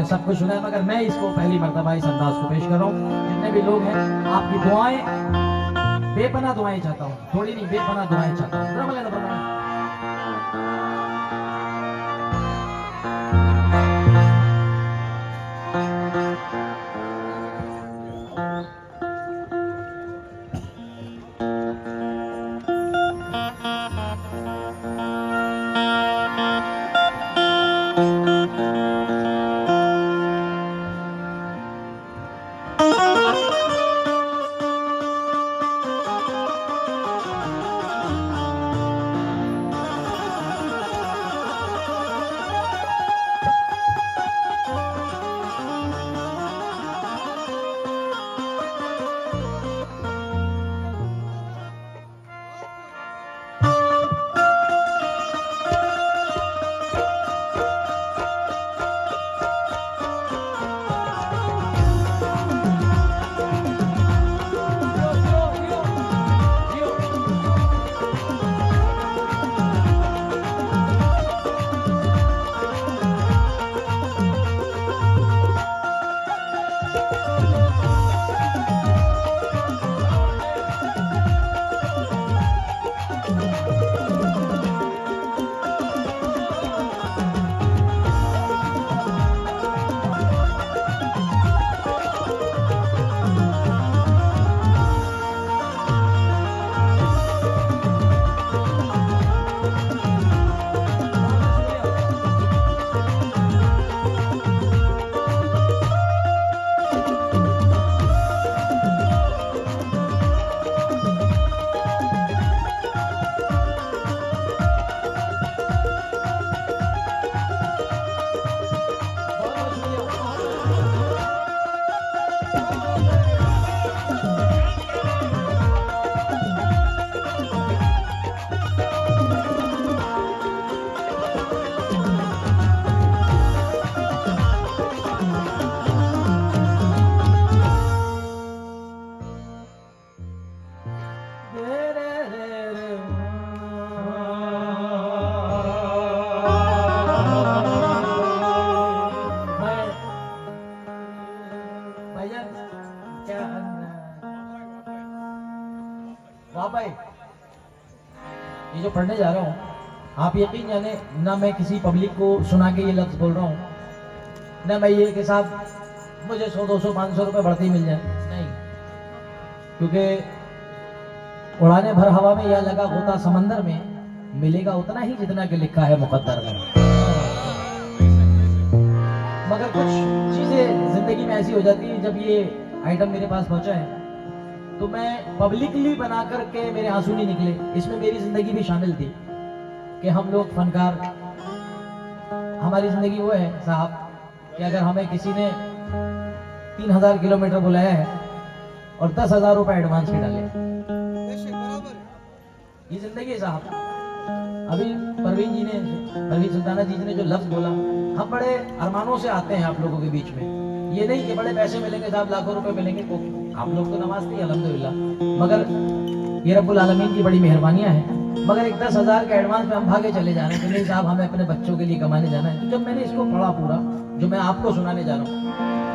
सब कुछ सुना है, मगर मैं इसको पहली मर्तबा इस अंदाज को पेश कर रहा हूँ। जितने भी लोग हैं, आपकी दुआएं, बेपनाह दुआएं चाहता हूँ, थोड़ी नहीं बेपनाह दुआएं चाहता हूँ। ये जो पढ़ने जा रहा हूँ, आप यकीन जाने ना मैं किसी पब्लिक को सुना के ये लफ्ज बोल रहा हूँ, ना मैं ये कि साहब मुझे 100 200 500 रुपए बढ़ती मिल जाए, नहीं। क्योंकि उड़ाने भर हवा में या लगा होता समंदर में मिलेगा उतना ही जितना कि लिखा है मुकद्दर में। मगर कुछ चीजें जिंदगी में ऐसी हो जाती है, जब ये आइटम मेरे पास पहुंचा है तो मैं पब्लिकली बना करके मेरे आंसू नहीं निकले। इसमें मेरी जिंदगी भी शामिल थी कि हम लोग फनकार, हमारी जिंदगी वो है साहब कि अगर हमें किसी ने 3000 किलोमीटर बुलाया है और 10,000 रुपए एडवांस भी डाले, ये जिंदगी है साहब। अभी परवीन सुल्ताना जी ने जो लफ्ज बोला, हम बड़े अरमानों से आते हैं आप लोगों के बीच में। ये नहीं कि बड़े पैसे मिलेंगे साहब, लाखों रुपए मिलेंगे, आप लोग तो नमाज़ थी अल्हम्दुलिल्लाह, मगर ये रब्बुल आलमीन की बड़ी मेहरबानियां हैं। मगर एक 10,000 के एडवांस में हम भागे चले जा रहे हैं कि नहीं साहब हमें अपने बच्चों के लिए कमाने जाना है। तो जब मैंने इसको पढ़ा पूरा, जो मैं आपको सुनाने जा रहा हूँ,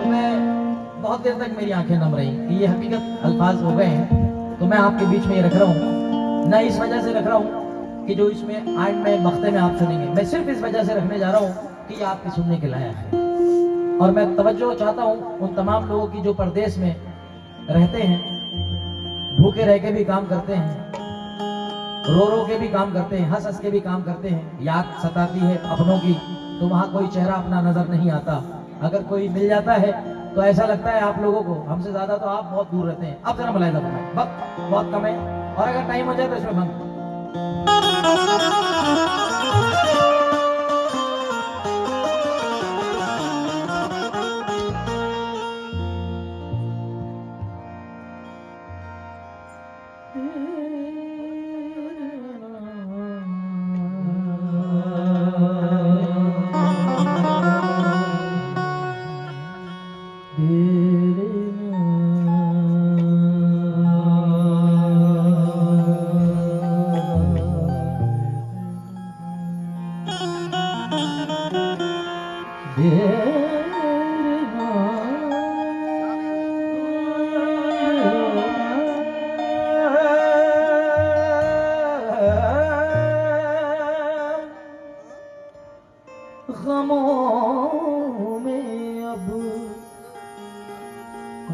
तो मैं बहुत देर तक मेरी आंखें नम रही कि ये हकीकत अल्फाज हो गए हैं। तो मैं आपके बीच में ये रख रहा हूँ, न इस वजह से रख रहा हूँ कि जो इसमें एंड में वक्ते में आप सुनेंगे, मैं सिर्फ इस वजह से रखने जा रहा हूँ कि ये आपके सुनने के लायक है। और मैं तवज्जो चाहता हूँ उन तमाम लोगों की जो परदेश में रहते हैं, भूखे रह के भी काम करते हैं, रो रो के भी काम करते हैं, हंस हंस के भी काम करते हैं। याद सताती है अपनों की तो वहाँ कोई चेहरा अपना नजर नहीं आता। अगर कोई मिल जाता है तो ऐसा लगता है आप लोगों को हमसे ज्यादा तो आप बहुत दूर रहते हैं। अब जरा मुलाहिजा फरमाएं, वक्त बहुत कम है और अगर टाइम हो जाए तो इसमें बंद।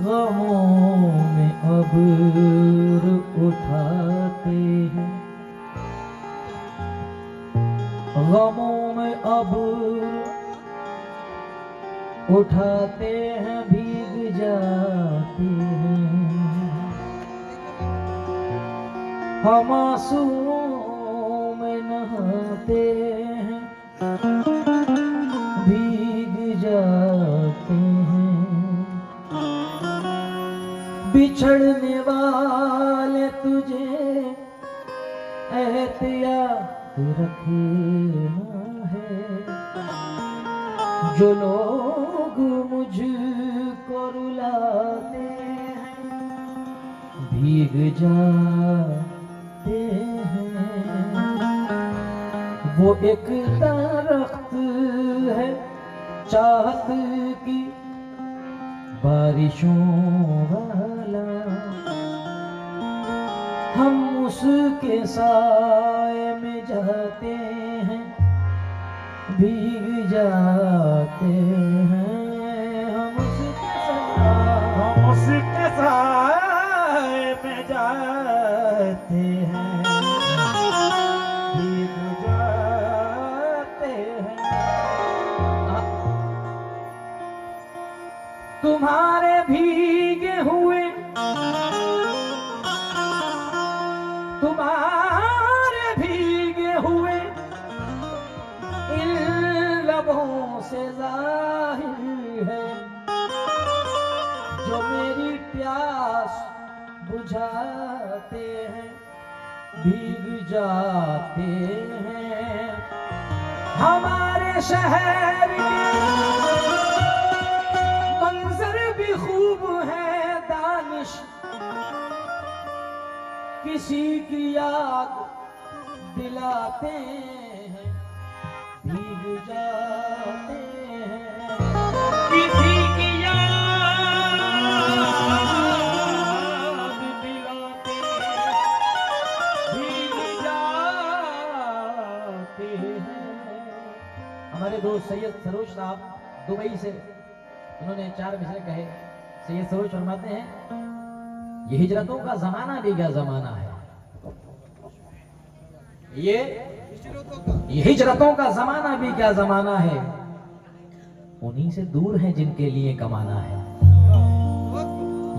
गमों में अब्र उठाते हैं, गमों में अब्र उठाते हैं, भीग जाते हैं। हम आंसुओं में नहाते हैं, भीग जाते हैं। बिछड़ने वाले तुझे एहतियात रखना है, जो लोग मुझको रुलाते हैं, भीग जाते हैं। वो एक दरख्त है चाहत की बारिशों वाला, हम उसके साए में जाते हैं, भीग जाते हैं। हम उसके साए में जाते हैं, भीग जाते हैं। तुम्हारे भीगे हुए, तुम्हारे भीगे हुए इन लबों से जाहिर है, जो मेरी प्यास बुझाते हैं, भीग जाते हैं। हमारे शहर के मंजर भी खूब है दानिश, किसी की याद दिलाते हैं, भीग जाते हैं। किसी की याद दिलाते हैं, भीग जाते हैं। हमारे दोस्त सैयद सरोज साहब दुबई से, उन्होंने 4 विषय कहे। सैयद सरोज फरमाते हैं, ये हिजरतों का जमाना भी क्या जमाना है, ये हिजरतों का जमाना भी क्या जमाना है, उन्हीं से दूर है जिनके लिए कमाना है।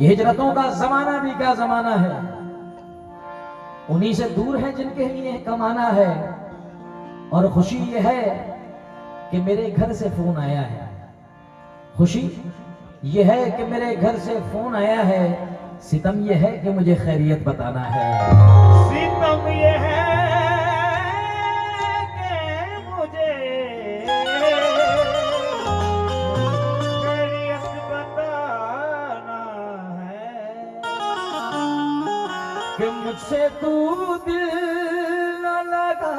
ये हिजरतों का जमाना भी क्या जमाना है, उन्हीं से दूर है जिनके लिए कमाना है। और खुशी ये है कि मेरे घर से फोन आया है, खुशी ये है कि मेरे घर से फोन आया है, सितम ये है कि मुझे खैरियत बताना है। सितम ये है कि मुझे खैरियत बताना है, कि मुझसे तू दिल न लगा।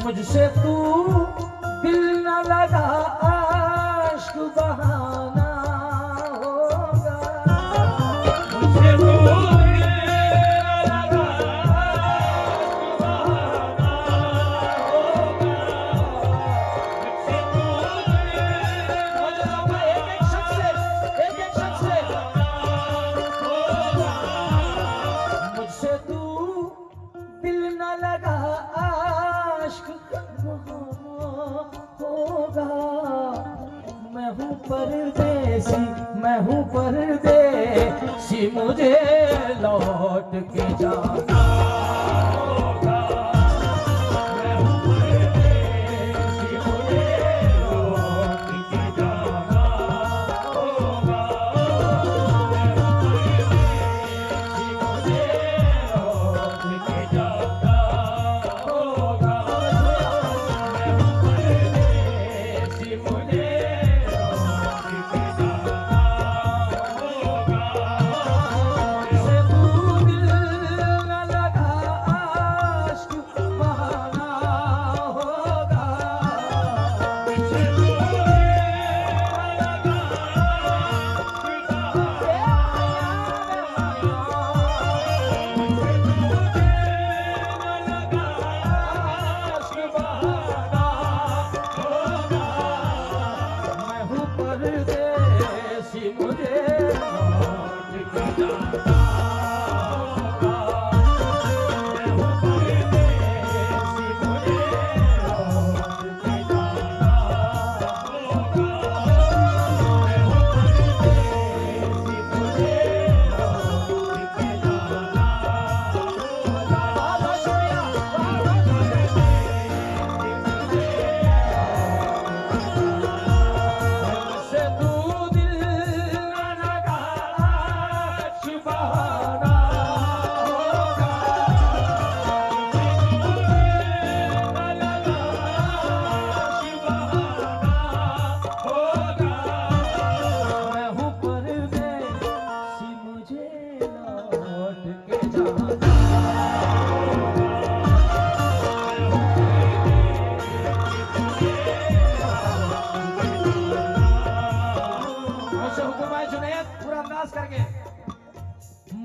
मुझसे तू दिल न लगा, आश्क बहाना होगा। मुझसे तू दिल न लगा, आश्क बहाना होगा। मुझसे तू एक शख्स से होगा। मुझसे तू दिल न लगा, होगा। मैं हूँ परदेसी, मैं हूँ परदेसी, मुझे लौट के जाना होगा। मैं हूँ परदेसी, मुझे लौट के जाना होगा। मैं हूँ परदेसी, मुझे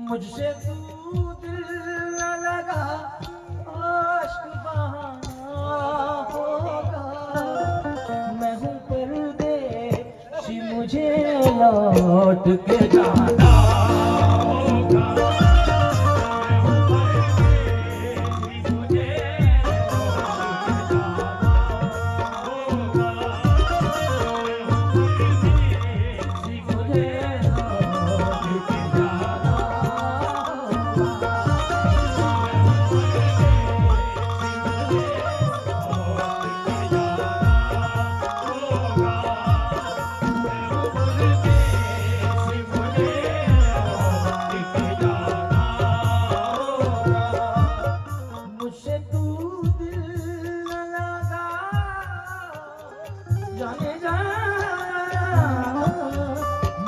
मुझसे तू दिल न लगा आशिक बहाना होगा, मैं हूँ परदेसी मुझे लौट के जाना होगा,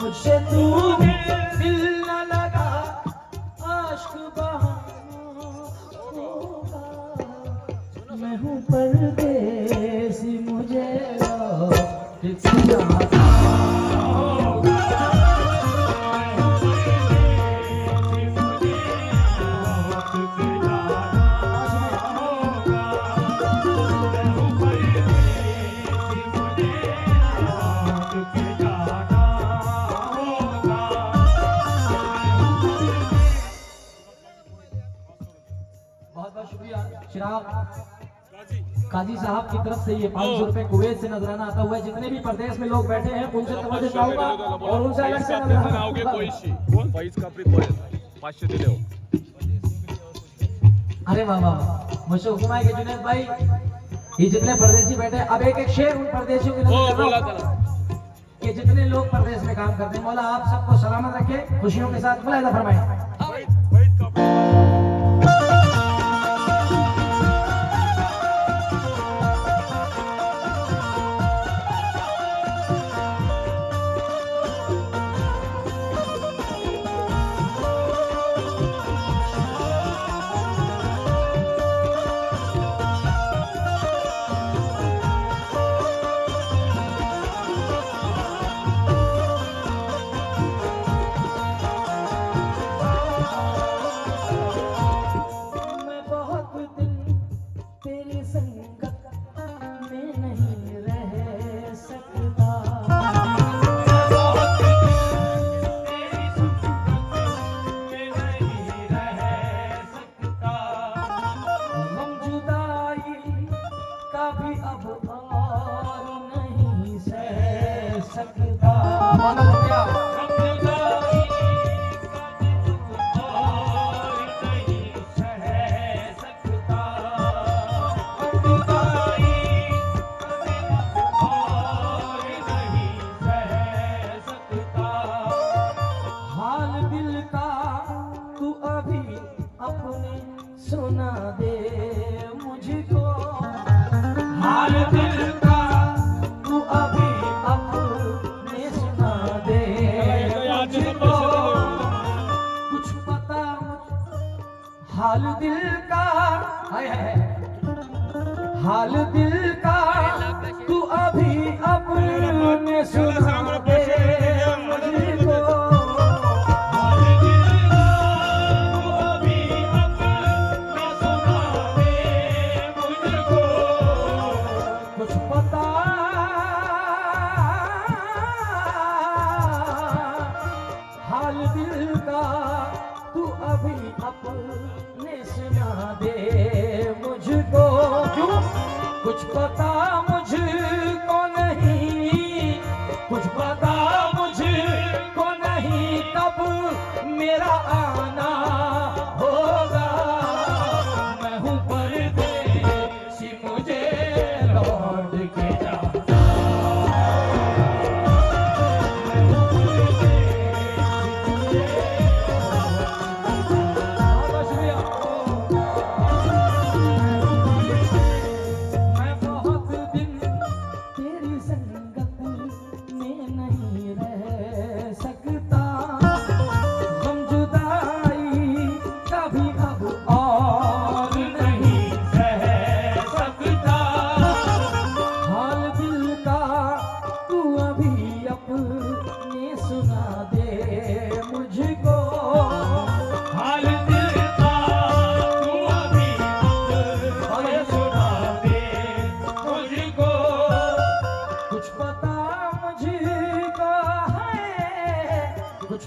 मुझसे तू दिल न लगा आशिक बहाना होगा, मैं हूँ परदेसी मुझे लौट के जाना होगा, चिराग काजी साहब की तरफ से ये 500 रुपए कुवैत से नजराना आता हुआ है। जितने भी प्रदेश में लोग बैठे हैं उनसे तवज्जो चाहूंगा और उनसे अलग से अरे वाह वाह, मुझे हुक्म है कि जुनैद भाई ये जितने परदेसी बैठे अब एक एक शेर उन परदेशियों के नजर कि जितने लोग प्रदेश में काम करते हैं, मौला आप सबको सलामत रखे, खुशियों के साथ मुलाहिजा फरमाए। सुना दे मुझको हाल दिल का, तू अभी अपने सुना दे मुझको, कुछ पता हाल दिल का, हाल दिल का, तू अभी अपने सुना दे मुझको, अपने सुना दे मुझको, क्यों कुछ पता मुझको नहीं, कुछ पता मुझको नहीं कब मेरा आना होगा, मैं हूँ परदेसी मुझे लौट के जाना,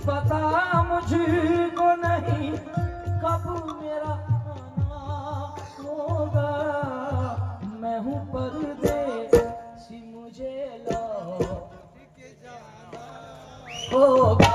पता मुझको नहीं कब मेरा आना होगा, मैं हूँ परदेसी मुझे लौट के जाना होगा।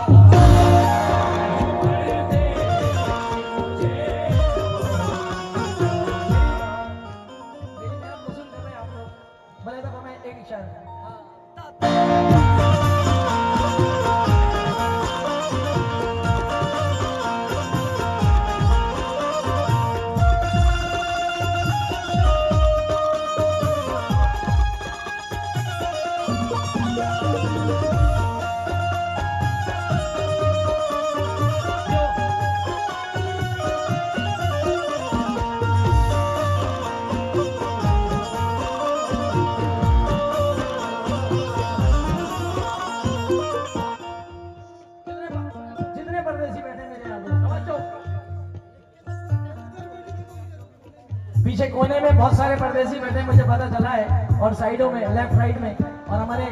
पीछे कोने में बहुत सारे परदेसी बैठे मुझे पता चला है, और साइडों में लेफ्ट राइट में, और हमारे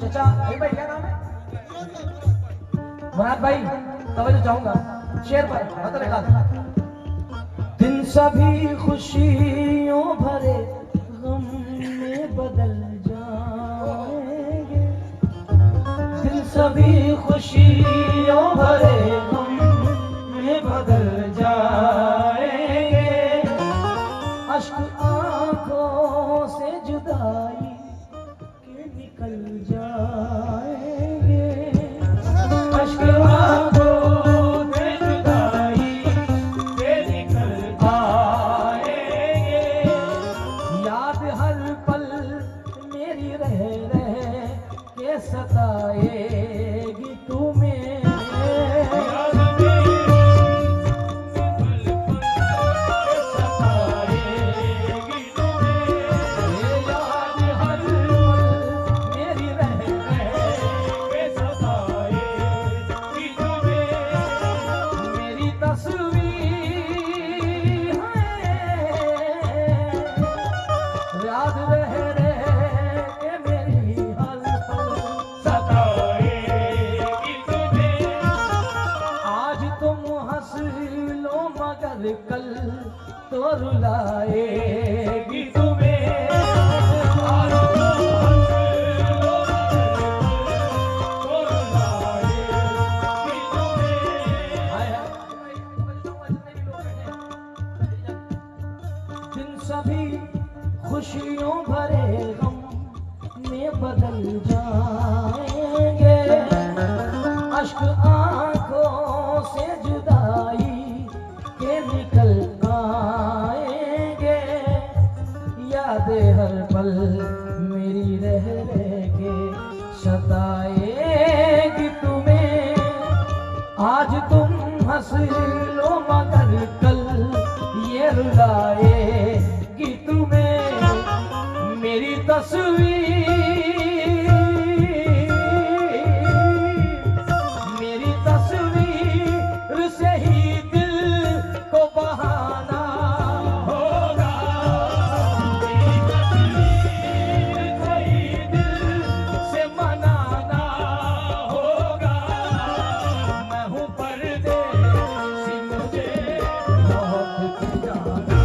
चचा भाई क्या नाम है, मुराद भाई, तवज्जो चाहूंगा शेर पर मतलब एक दिन सभी खुशियों भरे गम में बदल जाएंगे, दिन सभी खुशियों भरे गम में बदल जाएंगे, अश्क आंखों से जुदाई के निकल जाएंगे, अश्क आंखों से जुदाई के निकल आएंगे, याद हर पल मेरी रह के सताएगी तुम्हें, कल तो रुलाएगी तुम्हें, आज तो रुलाएगी तुम्हें, दिन सभी खुशियों भरे गम में बदल जाएंगे, अश्क आंखों से जुदाई के निकल आएंगे, यादें हर पल मेरी रह के सताएगी तुम्हें, आज तुम हंस लो मगर कल ये रुलाएगी तुम्हें, मेरी तस्वीर से ही दिल को बहाना होगा, मेरी तस्वीर से ही दिल से मनाना होगा, मैं हूँ परदेसी मुझे लौट के जाना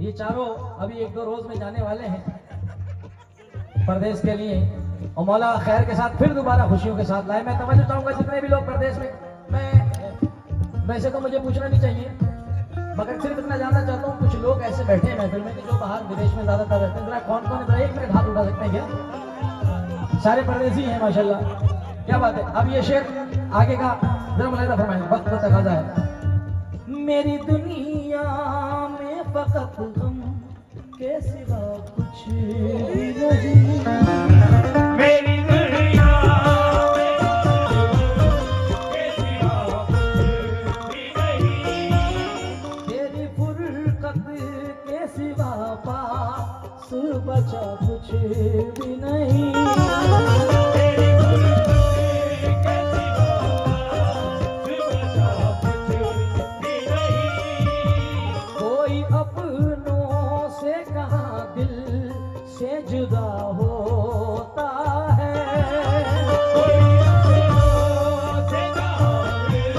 ये चारों अभी 1-2 रोज में जाने वाले हैं प्रदेश के लिए, और मौला खैर के साथ फिर दोबारा खुशियों के साथ लाए। मैं तवज्जो चाहूंगा जितने भी लोग प्रदेश में, मैं वैसे तो मुझे पूछना नहीं चाहिए मगर सिर्फ इतना जानना चाहता हूँ, कुछ लोग ऐसे बैठे हैं महफिल में कि जो बाहर विदेश में ज्यादातर रहते हैं, जरा कौन कौन है, एक मिनट हाथ उठा सकते हैं क्या? सारे परदेसी हैं माशाल्लाह, क्या बात है। अब ये शेर आगे का जरा मुलाहिजा फरमाएं, वक्त का तकाजा है। मेरी दुनिया में फकत गम के सिवा कुछ भी नहीं, मेरी दुनिया में के सिवा कुछ भी नहीं, तेरी फुरकत के सिवा पास बचा कुछ भी नहीं, तेरी फुरकत के सिवा बचा कुछ भी नहीं, कोई अपनों से कहाँ दिल से जुदा होता है, कोई अपनों से कहाँ दिल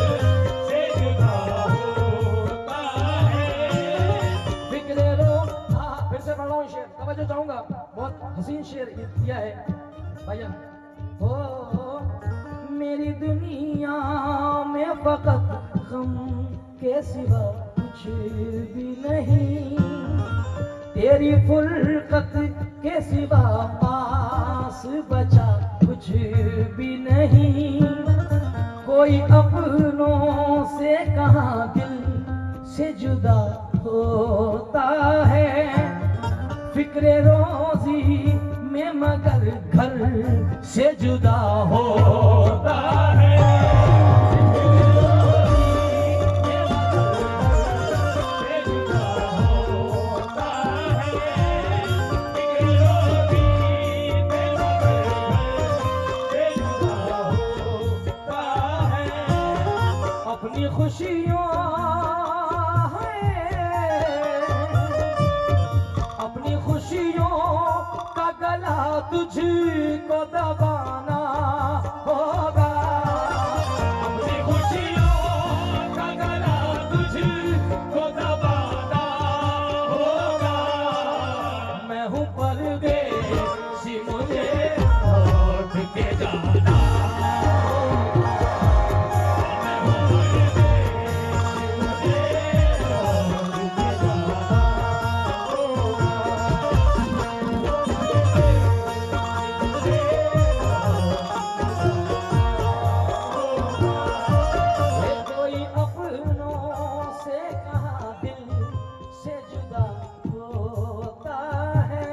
से जुदा होता है, फिक्रे रो। हाँ फिर से पढ़ रहा हूँ शेर, तवज्जो चाहूंगा, बहुत हसीन शेर किया है भाईजान। हो मेरी दुनिया में फकत गम के सिवा कुछ भी नहीं, तेरी फुरकत के सिवा पास बचा कुछ भी नहीं, कोई अपनों से कहाँ दिल से जुदा होता है, फिक्रे रोजी में मगर घर से जुदा होता है, से जुदा होता है, एक रोटी पे मगर से जुदा होता है, अपनी खुशियों अपनी खुशियों का गला तुझको दबाना होगा, अपनी खुशियों का गला तुझको दबाना होगा, मैं हूँ परदेसी मुझे लौट के जाना, मैं हूँ परदेसी मुझे लौट के जाना कोई अपनों से कहाँ दिल से जुदा होता है,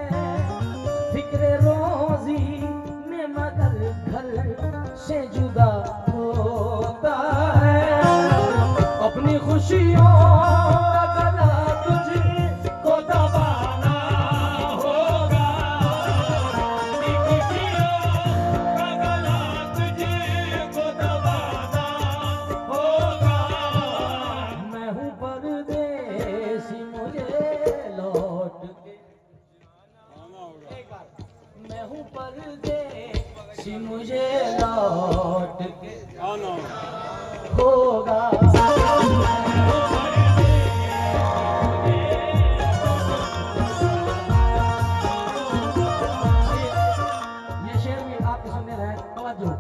फिक्रे रोजी में मगर घर से जुदा होता है, अपनी खुशियों का गला तुझको दबाना होगा, अपनी खुशियों का गला तुझको दबाना होगा, मैं हूँ परदेसी मुझे लौट के, मैं हूँ परदेसी मुझे लौट के होगा। ये शेर भी आपके सुनने रहे, तवज्जो।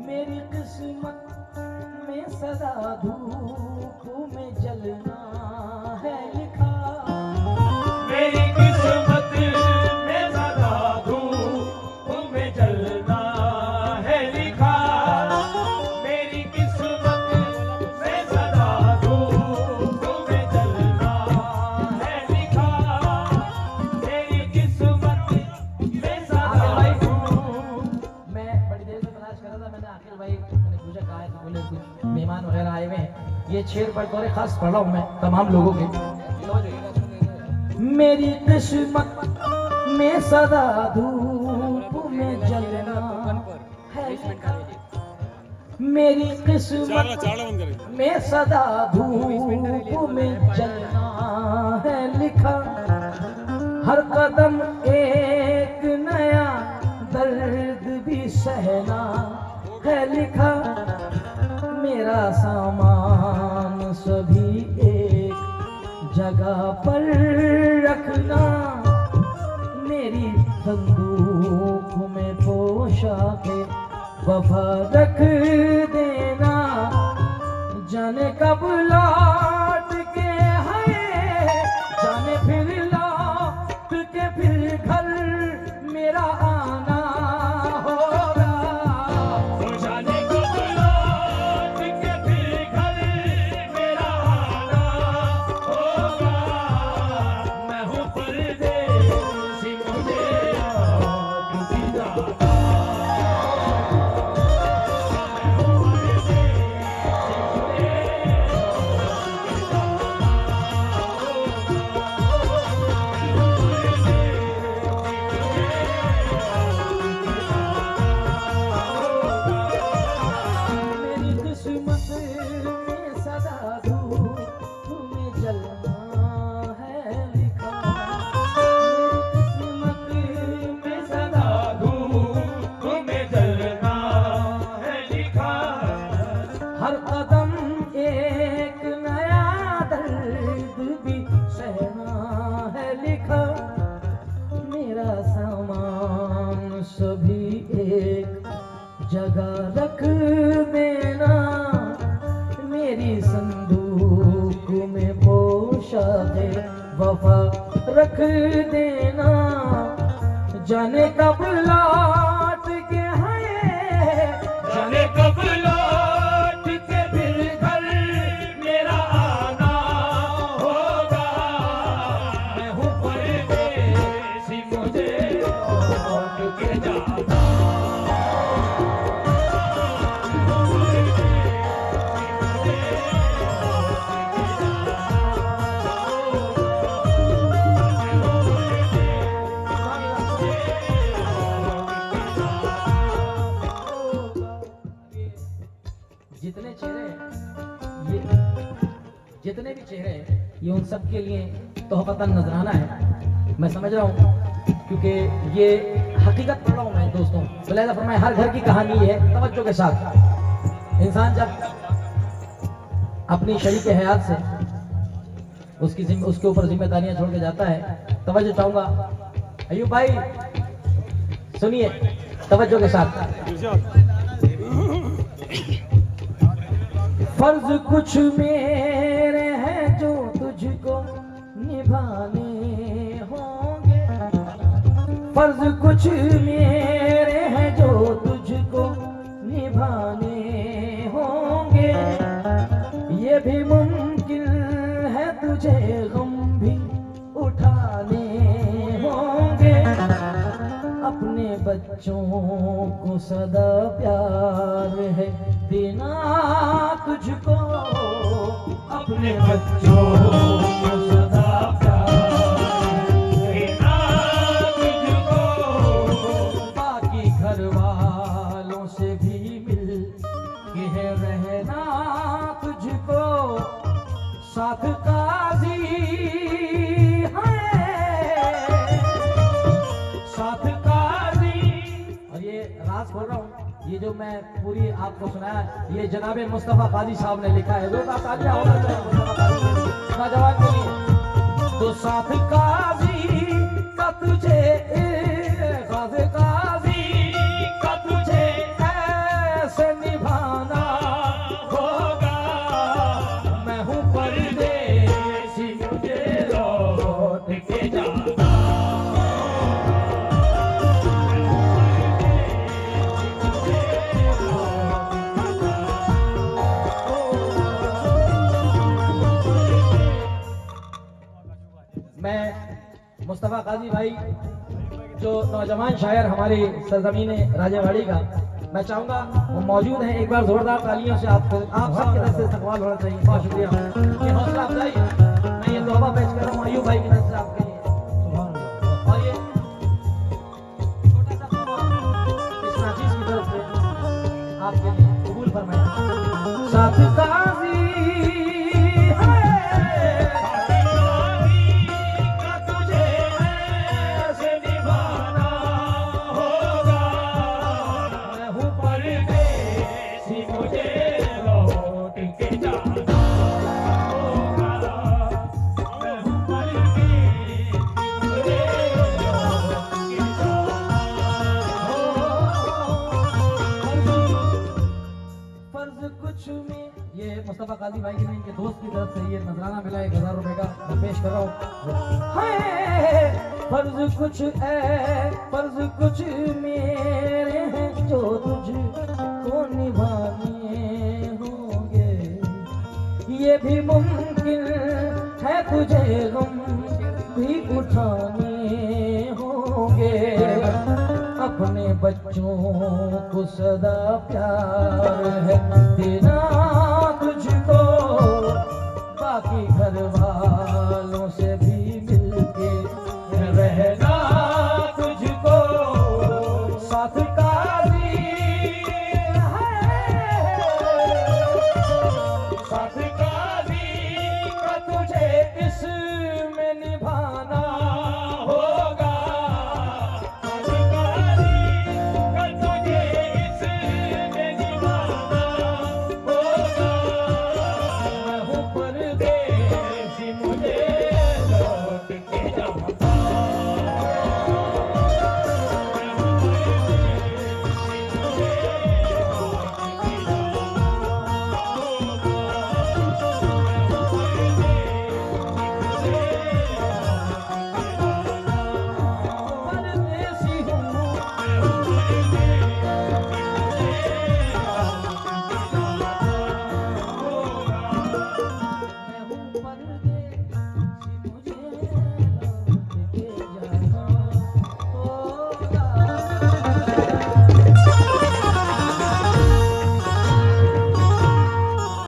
मेरी किस्मत में सदा धूप में जलना है लिखा, मेरी किस्मत में सदा धूप में जलना है लिखा, मेरी किस्मत में सदा धूप में जलना है लिखा, मेरी किस्मत में सदा मैं बड़ी देर से तलाश कर रहा था, मैंने आखिर भाई मैंने पूछा कहा है, तो बोले कुछ मेहमान वगैरह आए हुए हैं, ये शेर पर तौर खास पढ़ रहा हूँ मैं तमाम लोगों के। मेरी किस्मत में सदा धूप में जलना है लिखा, मेरी किस्मत में सदा धूप में जलना है लिखा, हर संदूक में पोशा के वफा रख देना, जाने कब लौट के है, जाने फिर लौट के फिर घर मेरा आना होगा। जाने कब लौट के फिर घर मेरा आना होगा। मैं हूँ परदेसी, मुझे किसी जाना। मेरी किस्मत में सदा धूप में जलना है लिखा, मेरी किस्मत में सदा धूप में जलना है लिखा। हर कदम एक नया दर्द भी सहना है लिखा, मेरा सामान सभी एक जगह रख देना, मेरी संदूक में पोशाके वफा रख देना, जाने कब लौट के है, जाने कब लौट के फिर घर मेरा आना होगा। मैं हूँ परदेसी, मुझे लौट के जाना। जितने चेहरे ये जितने भी चेहरे हैं, ये उन सब के लिए तोहफतन नजराना है। मैं समझ रहा हूँ क्योंकि ये हकीकत पढ़ रहा हूँ मैं दोस्तों। बलैदा फरमाए हर घर की कहानी है, तवज्जो के साथ। इंसान जब अपनी शरीक हयात से उसके ऊपर जिम्मेदारियां छोड़ के जाता है, तवज्जो चाहूंगा अयूब भाई, सुनिए तवज्जो के साथ। फर्ज कुछ मेरे हैं जो तुझको निभाने होंगे, फर्ज कुछ मेरे हैं जो तुझको निभाने होंगे, ये भी मुमकिन है तुझे गम भी उठाने होंगे, अपने बच्चों को सदा प्यार है देना तुझको, अपने बच्चों को सदा प्यार देना तुझको, बाकी घर वालों से भी मिल के है रहना तुझको, साथ काजी है, साथ काजी। और ये राज बोल रहा हूँ, ये जो मैं पूरी आपको सुनाया, ये जनाबे मुस्तफा काजी साहब ने लिखा है। जोरदार तालियां होना चाहिए मुस्तफा काजी नौजवान के लिए। तो साथ काजी का तुझे, साथ काजी का तुझे ऐसे निभाना होगा। मैं हूँ परदेसी, मुझे लौट के जाना। मैं मुस्तफा काजी भाई जो नौजवान शायर हमारी सरजमीन राजेवाड़ी का, मैं चाहूंगा वो मौजूद हैं, एक बार जोरदार तालियों से आप सबकी तरफ से इस्तकबाल होना चाहिए। बहुत शुक्रिया, ये हौसला अफजाई मैं ये तोहफा पेश कर रहा हूँ अयूब भाई की तरफ से आपके लिए। और ये छोटा सा तोहफा इस नाचीज की तरफ से आपके लिए कबूल फरमाएं। साथ काजी काजी भाई ने इनके दोस्त की तरफ से ये नजराना मिला 1000 रुपए का, मैं पेश कर रहा हूँ। है फर्ज कुछ मेरे हैं जो तुझको निभाने होंगे, ये भी मुमकिन है तुझे गम भी उठाने होंगे, अपने बच्चों को सदा प्यार है देना तुझको, बाकी